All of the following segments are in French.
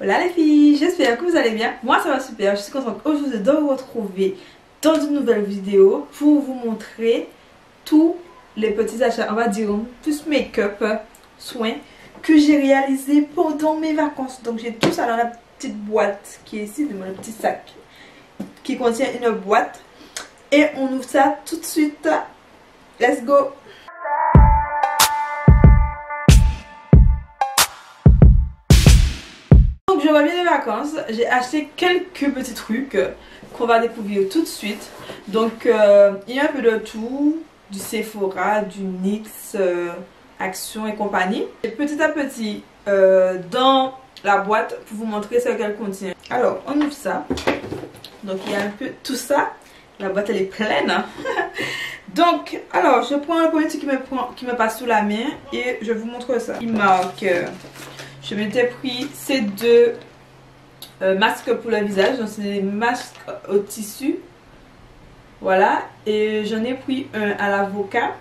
Hola les filles, j'espère que vous allez bien. Moi ça va super, je suis contente aujourd'hui de vous retrouver dans une nouvelle vidéo pour vous montrer tous les petits achats, on va dire plus make-up, soins que j'ai réalisé pendant mes vacances. Donc j'ai tout ça dans la petite boîte qui est ici, de mon petit sac qui contient une boîte et on ouvre ça tout de suite. Let's go! Donc je reviens des vacances, j'ai acheté quelques petits trucs qu'on va découvrir tout de suite. Donc il y a un peu de tout, du Sephora, du NYX, Action et compagnie. Et petit à petit dans la boîte pour vous montrer ce qu'elle contient. Alors on ouvre ça, donc il y a un peu tout ça, la boîte elle est pleine. Donc alors je prends le premier truc qui me passe sous la main et je vous montre ça. Il marque... je m'étais pris ces deux masques pour le visage, donc c'est des masques au tissu, voilà, et j'en ai pris un à l'avocat,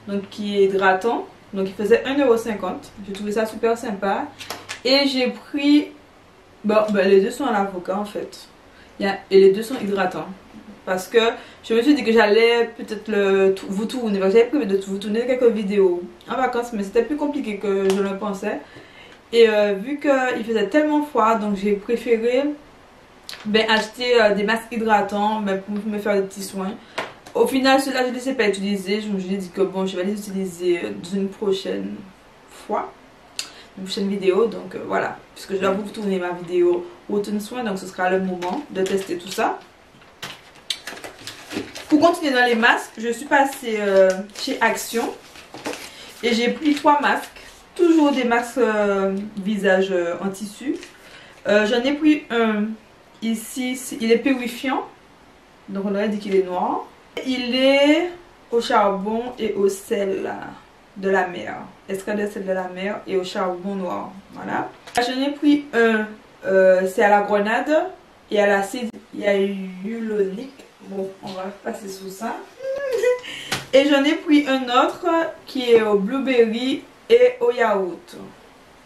donc qui est hydratant, donc il faisait 1,50 €, j'ai trouvé ça super sympa, et j'ai pris, les deux sont à l'avocat en fait, et les deux sont hydratants, parce que je me suis dit que j'allais peut-être vous tourner, j'avais prévu de vous tourner quelques vidéos en vacances, mais c'était plus compliqué que je le pensais. Et vu qu'il faisait tellement froid, donc j'ai préféré acheter des masques hydratants pour me faire des petits soins. Au final, ceux-là, je ne les ai pas utilisés. Je me suis dit que bon, je vais les utiliser dans une prochaine fois, une prochaine vidéo. Donc voilà, puisque je dois vous tourner ma vidéo routine soin, donc ce sera le moment de tester tout ça. Pour continuer dans les masques, je suis passée chez Action et j'ai pris 3 masques. Toujours des masques visage en tissu. J'en ai pris un ici, il est purifiant. Donc on aurait dit qu'il est noir. Il est au charbon et au sel de la mer. Extrait de sel de la mer et au charbon noir. Voilà. J'en ai pris un, c'est à la grenade et à l'acide hyaluronique. Bon, on va passer sous ça. Et j'en ai pris un autre qui est au blueberry et au yaourt.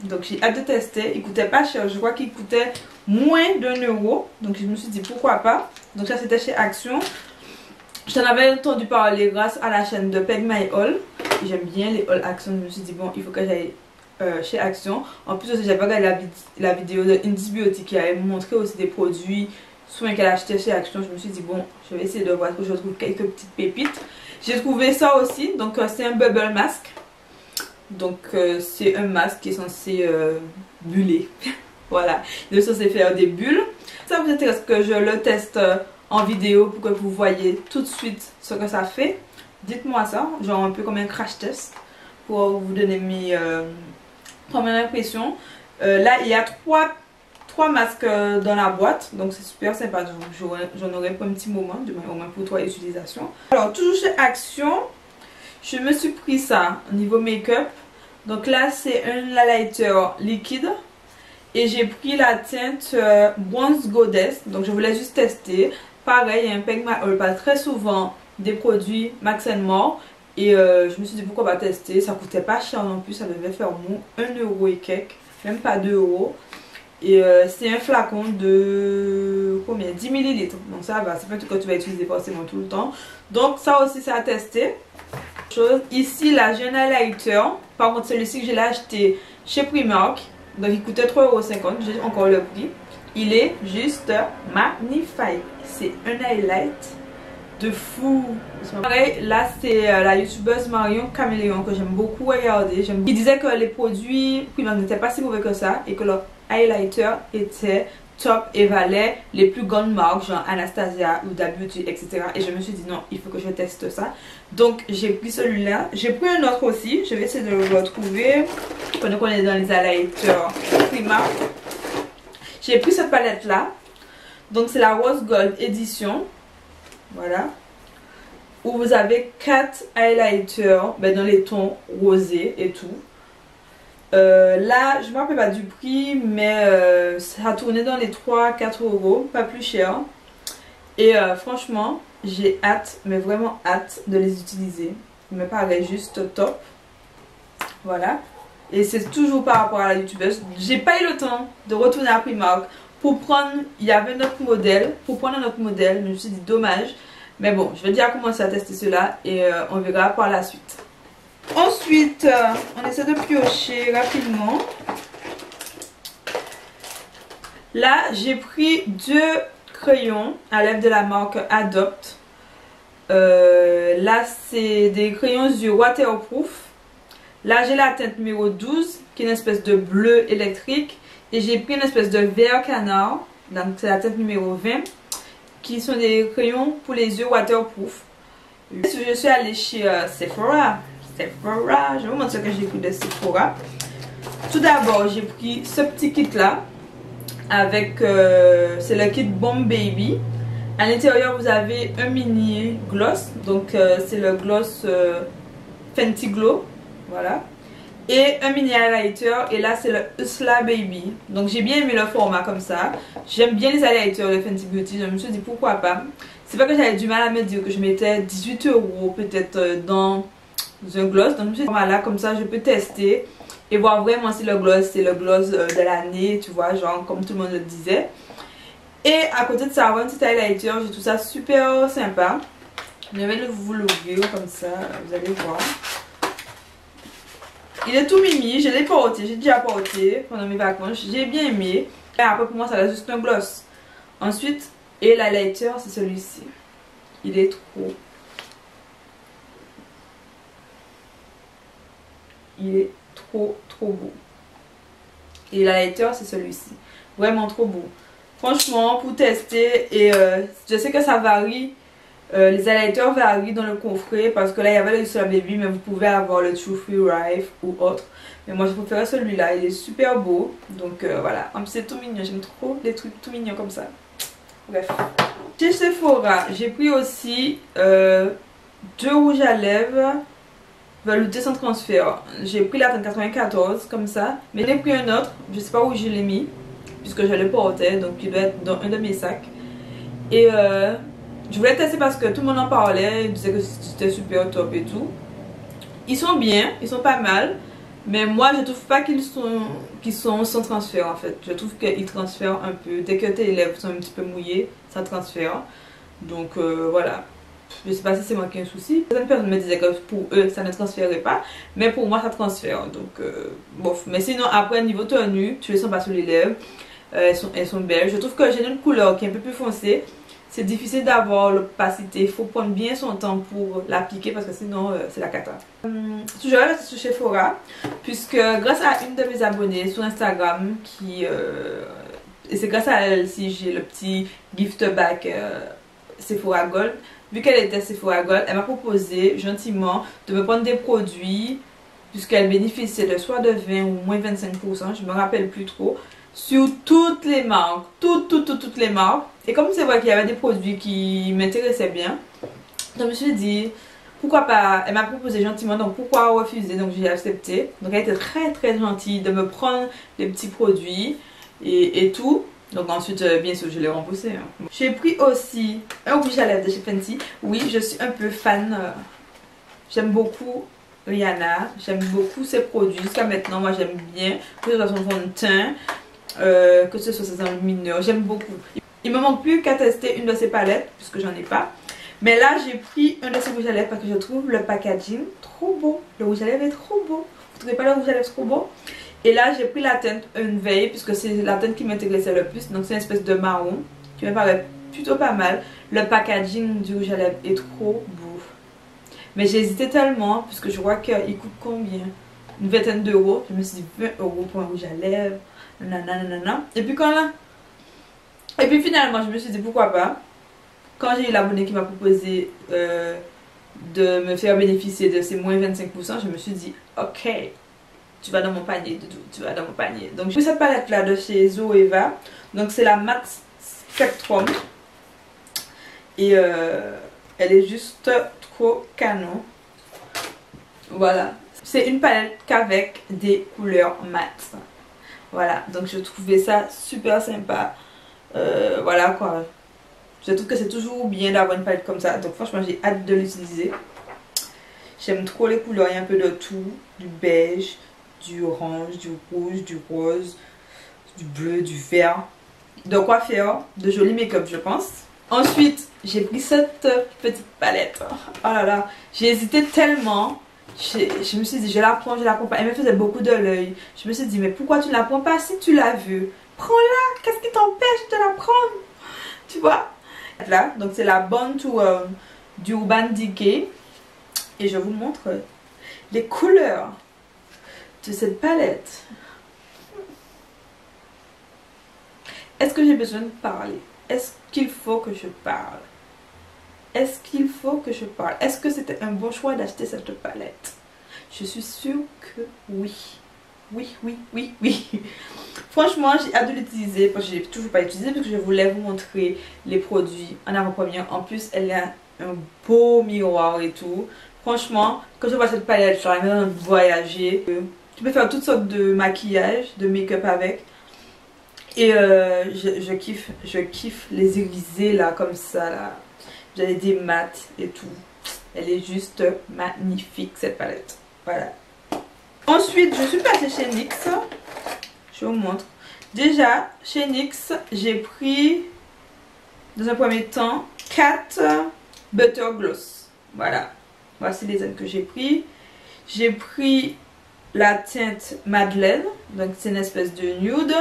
Donc j'ai hâte de tester. Il coûtait pas cher, je crois qu'il coûtait moins d'1 €. Donc je me suis dit pourquoi pas. Donc ça c'était chez Action. J'en avais entendu parler grâce à la chaîne de Peg My Haul. J'aime bien les haul Action. Je me suis dit bon, il faut que j'aille chez Action. En plus aussi j'avais regardé la vidéo de Indie Beauty qui avait montré aussi des produits soins qu'elle achetait chez Action. Je me suis dit bon, je vais essayer de voir que je trouve quelques petites pépites. J'ai trouvé ça aussi. Donc c'est un bubble mask. Donc c'est un masque qui est censé buller. Voilà, il est censé faire des bulles. Ça vous intéresse que je le teste en vidéo pour que vous voyez tout de suite ce que ça fait? Dites-moi ça, genre un peu comme un crash test pour vous donner mes premières impressions. Là il y a trois masques dans la boîte, donc c'est super sympa. J'en aurai pour un petit moment, au moins pour 3 utilisations. Alors toujours chez Action, je me suis pris ça au niveau make-up. Donc là c'est un highlighter liquide. Et j'ai pris la teinte Bronze Goddess. Donc je voulais juste tester. Pareil, il y a un Peg My Haul, pas très souvent des produits Max & More. Et je me suis dit pourquoi pas tester. Ça coûtait pas cher non plus, ça devait faire bon 1 € et quelques. Même pas 2 €. Et c'est un flacon de combien? 10 ml. Donc ça va, c'est pas tout que tu vas utiliser forcément tout le temps. Donc ça aussi c'est à tester. Ici là j'ai un highlighter. Par contre celui-ci que je l'ai acheté chez Primark. Donc il coûtait 3,50 €. J'ai encore le prix. Il est juste magnifique. C'est un highlight de fou. Pareil, là c'est la youtubeuse Marion Caméléon que j'aime beaucoup regarder. Il disait que les produits Primark n'étaient pas si mauvais que ça et que leur highlighter était top et valait les plus grandes marques genre Anastasia, Huda Beauty, etc. Et je me suis dit non, il faut que je teste ça. Donc j'ai pris celui-là. J'ai pris un autre aussi. Je vais essayer de le retrouver pendant qu'on est dans les highlighters Primark. J'ai pris cette palette là. Donc c'est la Rose Gold édition. Voilà. Où vous avez 4 highlighters dans les tons rosés et tout. Là je ne me rappelle pas du prix, mais ça a tourné dans les 3-4 €, pas plus cher. Et franchement j'ai hâte, mais vraiment hâte de les utiliser. Il me paraît juste top. Voilà. Et c'est toujours par rapport à la youtubeuse. J'ai pas eu le temps de retourner à Primark pour prendre, il y avait notre modèle, pour prendre un autre modèle, mais je me suis dit dommage. Mais bon, je vais déjà commencer à tester cela et on verra par la suite. Ensuite, on essaie de piocher rapidement. Là, j'ai pris 2 crayons à lèvres de la marque Adopt. Là, c'est des crayons yeux waterproof. Là, j'ai la teinte numéro 12, qui est une espèce de bleu électrique. Et j'ai pris une espèce de vert canard, donc c'est la teinte numéro 20, qui sont des crayons pour les yeux waterproof. Je suis allée chez Sephora. Je vais vous montrer ce que j'ai pris de Sephora. Tout d'abord, j'ai pris ce petit kit là. Avec, c'est le kit Bomb Baby. À l'intérieur, vous avez un mini gloss. Donc, c'est le gloss Fenty Glow. Voilà. Et un mini highlighter. Et là, c'est le Usla Baby. Donc, j'ai bien aimé le format comme ça. J'aime bien les highlighters de Fenty Beauty. Je me suis dit pourquoi pas. C'est pas que j'avais du mal à me dire que je mettais 18 € peut-être dans un gloss. Donc, je me suis dit, voilà, comme ça, je peux tester. Et voir vraiment si le gloss c'est le gloss de l'année, tu vois, genre comme tout le monde le disait. Et à côté de ça, un petit highlighter, j'ai trouvé ça super sympa. Je vais vous l'ouvrir comme ça, vous allez voir. Il est tout mimi, je l'ai porté, j'ai déjà porté pendant mes vacances, j'ai bien aimé. Et après pour moi ça reste juste un gloss. Ensuite, et l'highlighter c'est celui-ci. Il est trop. Il est trop beau. Et l'highlighter c'est celui-ci. Vraiment trop beau. Franchement pour tester et je sais que ça varie. Les highlighters varient dans le coffret parce que là il y avait le Usla Baby mais vous pouvez avoir le True Free Life ou autre. Mais moi je préfère celui-là, il est super beau. Donc voilà, en plus c'est tout mignon, j'aime trop les trucs tout mignons comme ça. Bref. Chez Sephora, j'ai pris aussi 2 rouges à lèvres veloutés sans transfert. J'ai pris la teinte 94 comme ça, mais j'ai pris un autre, je sais pas où je l'ai mis, puisque je le portais, donc il doit être dans un de mes sacs. Et je voulais tester parce que tout le monde en parlait, il disait que c'était super top et tout. Ils sont bien, ils sont pas mal, mais moi je trouve pas qu'ils sont sans transfert en fait. Je trouve qu'ils transfèrent un peu, dès que tes lèvres sont un petit peu mouillées, ça transfère. Donc voilà. Je sais pas si c'est moi qui ai un souci. Certaines personnes me disaient que pour eux ça ne transférait pas, mais pour moi ça transfère. Donc bof. Mais sinon après niveau tenue, tu les sens pas sur les lèvres. Elles sont belles. Je trouve que j'ai une couleur qui est un peu plus foncée. C'est difficile d'avoir l'opacité. Il faut prendre bien son temps pour l'appliquer parce que sinon c'est la cata. Toujours resté sur Sephora puisque grâce à une de mes abonnées sur Instagram et c'est grâce à elle si j'ai le petit gift bag Sephora Gold. Vu qu'elle était Sephora Gold, elle m'a proposé gentiment de me prendre des produits puisqu'elle bénéficiait de soit de 20 ou moins 25%, je me rappelle plus trop, sur toutes les marques, toutes les marques. Et comme c'est vrai qu'il y avait des produits qui m'intéressaient bien, je me suis dit pourquoi pas. Elle m'a proposé gentiment, donc pourquoi refuser. Donc j'ai accepté. Donc elle était très gentille de me prendre les petits produits et tout. Donc ensuite bien sûr je l'ai remboursé hein. J'ai pris aussi un rouge à lèvres de chez Fenty. Oui, je suis un peu fan, j'aime beaucoup Rihanna, j'aime beaucoup ses produits. Jusqu'à maintenant moi j'aime bien, que ce soit son fond de teint, que ce soit ses enlumineurs, j'aime beaucoup. Il me manque plus qu'à tester une de ses palettes puisque j'en ai pas. Mais là j'ai pris un de ces rouges à lèvres parce que je trouve le packaging trop beau. Le rouge à lèvres est trop beau. Vous trouvez pas le rouge à lèvres trop beau? Et là j'ai pris la teinte Unveil puisque c'est la teinte qui m'intéressait le plus. Donc c'est une espèce de marron qui me paraît plutôt pas mal. Le packaging du rouge à lèvres est trop beau. Mais j'ai hésité tellement puisque je vois qu'il coûte combien? Une vingtaine d'euros. Je me suis dit 20 € pour un rouge à lèvres. Nanana. Et puis et puis finalement je me suis dit pourquoi pas. Quand j'ai eu l'abonné qui m'a proposé de me faire bénéficier de ces moins 25%, je me suis dit ok, tu vas dans mon panier, tu vas dans mon panier. Donc j'ai pris cette palette là de chez Zoeva. Donc c'est la Max Spectrum. Et elle est juste trop canon. Voilà. C'est une palette qu'avec des couleurs mat. Voilà. Donc je trouvais ça super sympa. Voilà quoi. Je trouve que c'est toujours bien d'avoir une palette comme ça. Donc franchement j'ai hâte de l'utiliser. J'aime trop les couleurs. Il y a un peu de tout. Du beige, du orange, du rouge, du rose, du bleu, du vert. De quoi faire de jolis make-up, je pense. Ensuite, j'ai pris cette petite palette. Oh là là, j'ai hésité tellement. Je me suis dit, je la prends pas. Elle me faisait beaucoup de l'œil. Je me suis dit, mais pourquoi tu ne la prends pas si tu l'as vue? Prends-la, qu'est-ce qui t'empêche de la prendre? Tu vois? Là, donc c'est la Born to du Urban Decay. Et je vous montre les couleurs de cette palette. Est-ce que j'ai besoin de parler? Est-ce qu'il faut que je parle? Est-ce qu'il faut que je parle? Est-ce que c'était un bon choix d'acheter cette palette? Je suis sûre que oui. Oui, oui, oui, oui. Franchement, j'ai hâte de l'utiliser parce que je l'ai toujours pas utilisé parce que je voulais vous montrer les produits en avant-première. En plus, elle a un beau miroir et tout. Franchement, quand je vois cette palette, j'aurais même envie de voyager. Tu peux faire toutes sortes de maquillage, de make-up avec. Et je kiffe les irisés là, comme ça là. J'avais des mats et tout. Elle est juste magnifique cette palette. Voilà. Ensuite, je suis passée chez NYX. Je vous montre. Déjà, chez NYX, j'ai pris, dans un premier temps, 4 Butter Gloss. Voilà. Voici les ailes que j'ai pris. J'ai pris la teinte Madeleine. Donc, c'est une espèce de nude.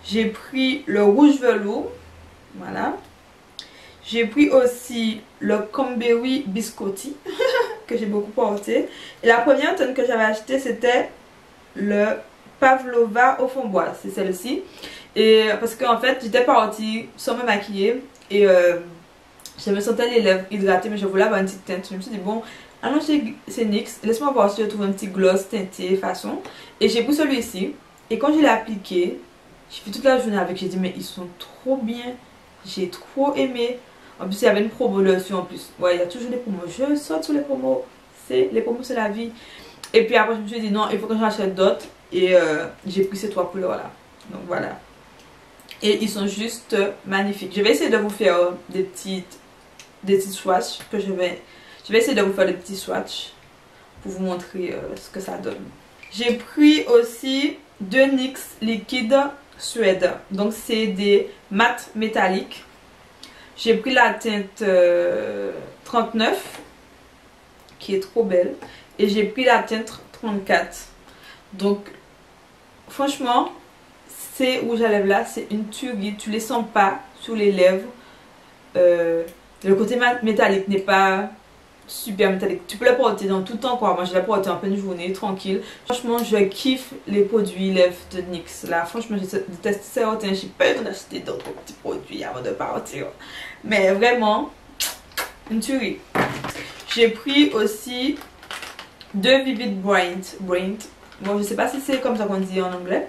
J'ai pris le rouge velours. Voilà. J'ai pris aussi le Cranberry Biscotti. Que j'ai beaucoup porté. Et la première teinte que j'avais acheté, c'était le Pavlova au fond bois. C'est celle-ci. Et parce qu'en fait, j'étais partie sans me maquiller. Et je me sentais les lèvres hydratées. Mais je voulais avoir une petite teinte. Je me suis dit, bon, allons chez NYX. Laisse-moi voir si je trouve un petit gloss teinté façon. Et j'ai pris celui-ci. Et quand je l'ai appliqué, j'ai fait toute la journée avec. J'ai dit, mais ils sont trop bien. J'ai trop aimé. En plus, il y avait une promo dessus en plus. Ouais, il y a toujours des promos. Je saute sur les promos. Les promos, c'est la vie. Et puis après, je me suis dit non, il faut que j'en achète d'autres. Et j'ai pris ces 3 couleurs là. Donc voilà. Et ils sont juste magnifiques. Je vais essayer de vous faire des petits swatchs. Je vais essayer de vous faire des petits swatchs pour vous montrer ce que ça donne. J'ai pris aussi 2 NYX liquides Suède. Donc c'est des mat métalliques. J'ai pris la teinte 39 qui est trop belle. Et j'ai pris la teinte 34. Donc franchement, ces rouges à lèvres là, c'est une tuerie. Tu les sens pas sur les lèvres. Le côté métallique n'est pas super métallique. Tu peux la porter dans tout le temps quoi. Moi je la porte en pleine journée, tranquille. Franchement, je kiffe les produits lèvres de NYX là. Franchement, j'ai testé certains. J'ai pas eu d'acheter d'autres petits produits avant de partir. Mais vraiment, une tuerie. J'ai pris aussi 2 Vivid Braint. Bon, je sais pas si c'est comme ça qu'on dit en anglais.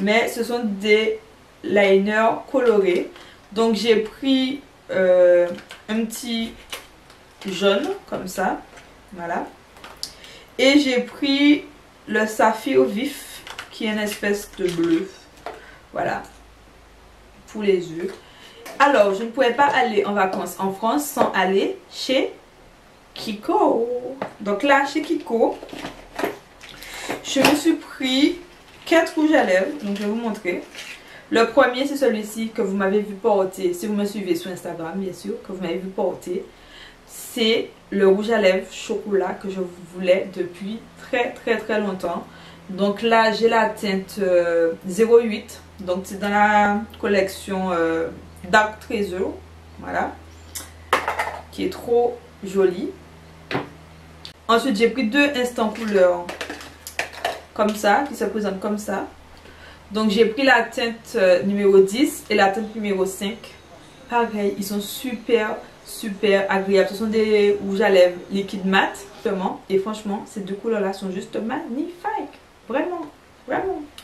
Mais ce sont des liners colorés. Donc j'ai pris un petit jaune comme ça. Voilà. Et j'ai pris le saphir vif qui est une espèce de bleu. Voilà. Pour les yeux. Alors, je ne pouvais pas aller en vacances en France sans aller chez Kiko. Donc là, chez Kiko, je me suis pris 4 rouges à lèvres. Donc je vais vous montrer. Le premier, c'est celui-ci que vous m'avez vu porter. Si vous me suivez sur Instagram, bien sûr, que vous m'avez vu porter. C'est le rouge à lèvres chocolat que je voulais depuis très longtemps. Donc là, j'ai la teinte 08. Donc c'est dans la collection Dark Treasure. Voilà. Qui est trop jolie. Ensuite, j'ai pris 2 instants couleurs. Comme ça, qui se présentent comme ça. Donc j'ai pris la teinte numéro 10 et la teinte numéro 5. Pareil, ils sont super agréables. Ce sont des rouges à lèvres liquide mat. Et franchement, ces 2 couleurs là sont juste magnifiques. Vraiment.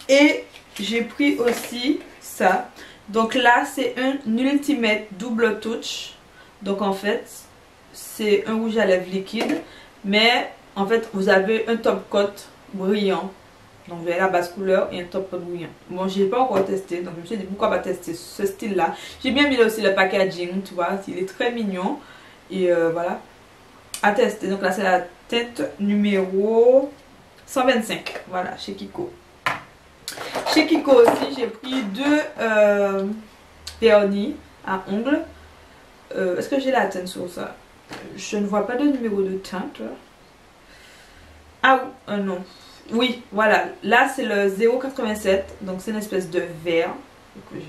Et j'ai pris aussi ça. Donc là, c'est un Ultimate Double Touch. Donc en fait, c'est un rouge à lèvres liquide. Mais en fait, vous avez un top coat brillant. Donc vous avez la base couleur et un top coat brillant. Bon, je n'ai pas encore testé. Donc je me suis dit pourquoi pas tester ce style là. J'ai bien mis aussi le packaging, tu vois. Il est très mignon. Et voilà. À tester. Donc là c'est la teinte numéro 125. Voilà, chez Kiko. Chez Kiko aussi, j'ai pris 2 vernis à ongles. Est-ce que j'ai la teinte sur ça? Je ne vois pas de numéro de teinte. Ah non. Oui, voilà. Là, c'est le 0,87. Donc, c'est une espèce de vert.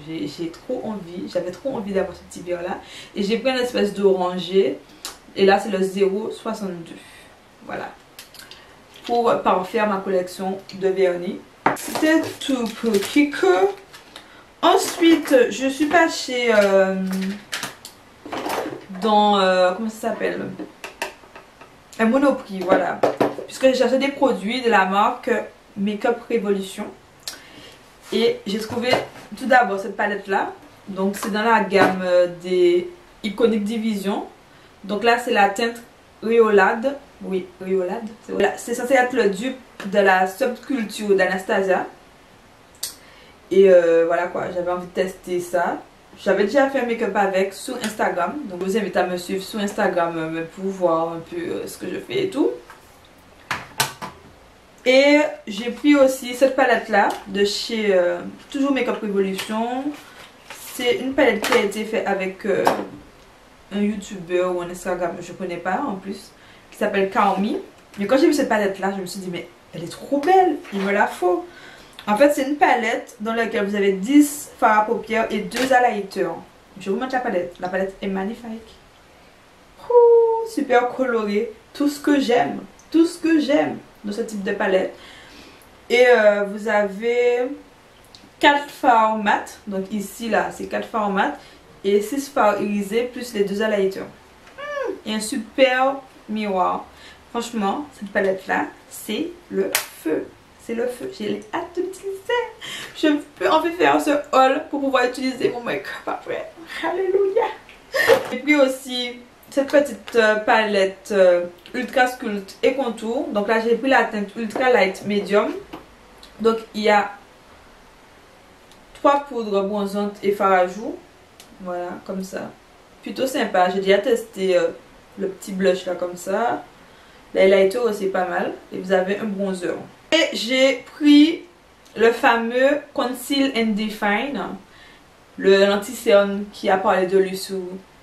J'ai trop envie. J'avais trop envie d'avoir ce petit vert là. Et j'ai pris une espèce d'oranger. Et là, c'est le 0,62. Voilà. Pour parfaire ma collection de vernis. C'était tout pour Kiko. Ensuite, je suis passée dans... comment ça s'appelle? Un Monoprix, voilà. Puisque j'ai cherché des produits de la marque Makeup Revolution. Et j'ai trouvé tout d'abord cette palette là. Donc c'est dans la gamme des Iconic Division. Donc là c'est la teinte Riolade. Oui, Riolade. C'est censé être le dupe de la Subculture d'Anastasia. Et voilà quoi, j'avais envie de tester ça. J'avais déjà fait un make-up avec sur Instagram. Donc je vous invite à me suivre sur Instagram pour voir un peu ce que je fais et tout. Et j'ai pris aussi cette palette là de chez toujours Makeup Revolution. C'est une palette qui a été faite avec un youtubeur ou un Instagram, je ne connais pas en plus, qui s'appelle Kaomi. Mais quand j'ai vu cette palette là, je me suis dit mais elle est trop belle, il me la faut. En fait c'est une palette dans laquelle vous avez 10 fards à paupières et 2 highlighters. Je vous montre la palette. La palette est magnifique. Ouh, super colorée. Tout ce que j'aime. Tout ce que j'aime de ce type de palette. Et vous avez 4 fards mat. Donc ici là c'est 4 fards mat. Et 6 fards irisés plus les 2 highlighters. Et un super miroir. Franchement cette palette là c'est le feu. C'est le feu. J'ai hâte de l'utiliser. Je peux en faire ce haul pour pouvoir utiliser mon make-up après. Alléluia. Et puis aussi cette petite palette Ultra Sculpt et Contour. Donc là j'ai pris la teinte Ultra Light Medium. Donc il y a 3 poudres bronzantes et fard à joues. Voilà, comme ça. Plutôt sympa. J'ai déjà testé le petit blush là comme ça. L'highlighter aussi pas mal. Et vous avez un bronzer. Et j'ai pris le fameux Conceal and Define. L'anti-cerne qui a parlé de lui sur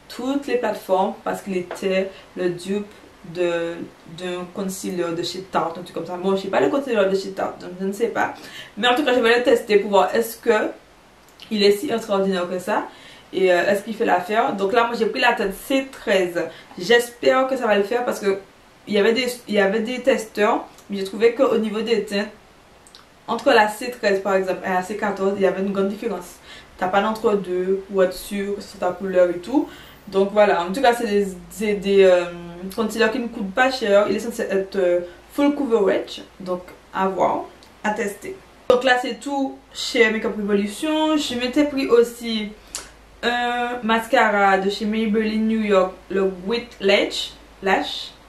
toutes les plateformes parce qu'il était le dupe d'un concealer de chez Tarte, un truc comme ça. Bon, je sais pas le concealer de chez Tarte, donc je ne sais pas. Mais en tout cas, je vais le tester pour voir est-ce que il est si extraordinaire que ça. Et est-ce qu'il fait l'affaire. Donc là, moi j'ai pris la teinte C13. J'espère que ça va le faire parce que il y avait des testeurs. Mais j'ai trouvé qu'au niveau des teintes, entre la C13 par exemple et la C14, il y avait une grande différence. T'as pas d'entre-deux pour être sûr que c'est ta couleur et tout. Donc voilà, en tout cas c'est des concealers qui ne coûtent pas cher. Il est censé être full coverage, donc à voir, à tester. Donc là c'est tout chez Makeup Revolution. Je m'étais pris aussi un mascara de chez Maybelline New York, le Grit Lash.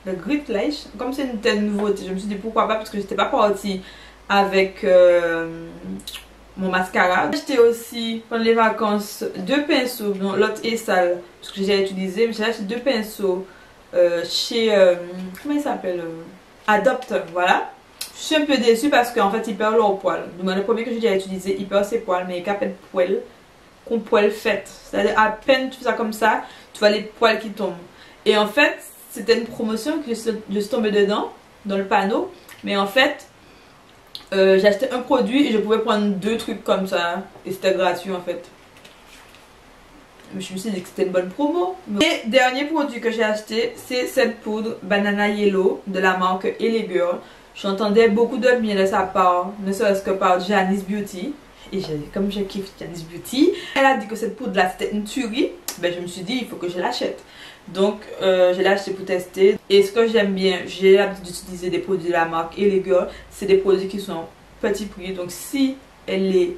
Le Grit Lash, comme c'est une telle nouveauté, je me suis dit pourquoi pas parce que j'étais pas partie avec mon mascara. J'ai acheté aussi pendant les vacances 2 pinceaux, dont l'autre est sale parce que j'ai déjà utilisé, mais j'ai acheté 2 pinceaux chez comment il s'appelle, Adopt, voilà. Je suis un peu déçue parce qu'en fait ils perdent leurs poils. Donc le premier que j'ai déjà utilisé, il perd ses poils, mais il n'y a qu'à peine poils qu'on poil fait. C'est-à-dire à peine tu fais ça comme ça, tu vois les poils qui tombent. Et en fait c'était une promotion que je suis tombée dedans, dans le panneau. Mais en fait, j'ai acheté un produit et je pouvais prendre 2 trucs comme ça. Et c'était gratuit en fait. Je me suis dit que c'était une bonne promo. Et dernier produit que j'ai acheté, c'est cette poudre Banana Yellow de la marque LA Girl. J'entendais beaucoup de bien de sa part, ne serait-ce que par Janice Beauty. Et comme je kiffe Janice Beauty, elle a dit que cette poudre là c'était une tuerie. Ben, je me suis dit il faut que je l'achète. Donc je l'ai acheté pour tester. Et ce que j'aime bien, j'ai l'habitude d'utiliser des produits de la marque LA Girl. C'est des produits qui sont petit prix. Donc si elle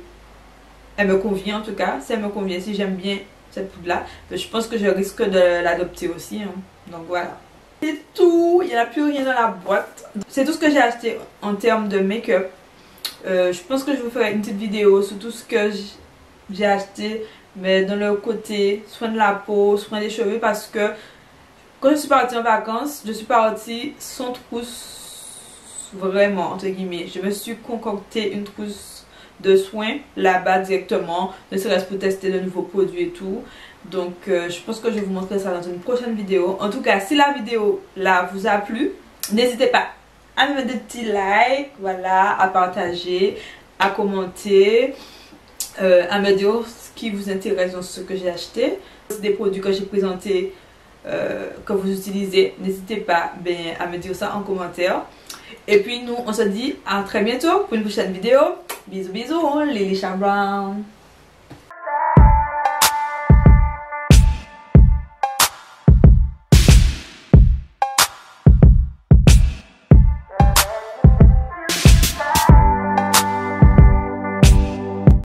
me convient en tout cas, si elle me convient, si j'aime bien cette poudre là, ben, je pense que je risque de l'adopter aussi. Hein. Donc voilà. C'est tout, il n'y en a plus rien dans la boîte. C'est tout ce que j'ai acheté en termes de make-up. Je pense que je vous ferai une petite vidéo sur tout ce que j'ai acheté, mais dans le côté soin de la peau, soin des cheveux, parce que quand je suis partie en vacances, je suis partie sans trousse vraiment, entre guillemets. Je me suis concocté une trousse de soins là-bas directement, ne serait-ce pour tester de nouveaux produits et tout. Donc je pense que je vais vous montrer ça dans une prochaine vidéo. En tout cas, si la vidéo là vous a plu, n'hésitez pas à me mettre des petits likes, voilà, à partager, à commenter, à me dire ce qui vous intéresse dans ce que j'ai acheté. C'est des produits que j'ai présentés, que vous utilisez, n'hésitez pas à me dire ça en commentaire. Et puis nous on se dit à très bientôt pour une prochaine vidéo. Bisous bisous, Lily Brown.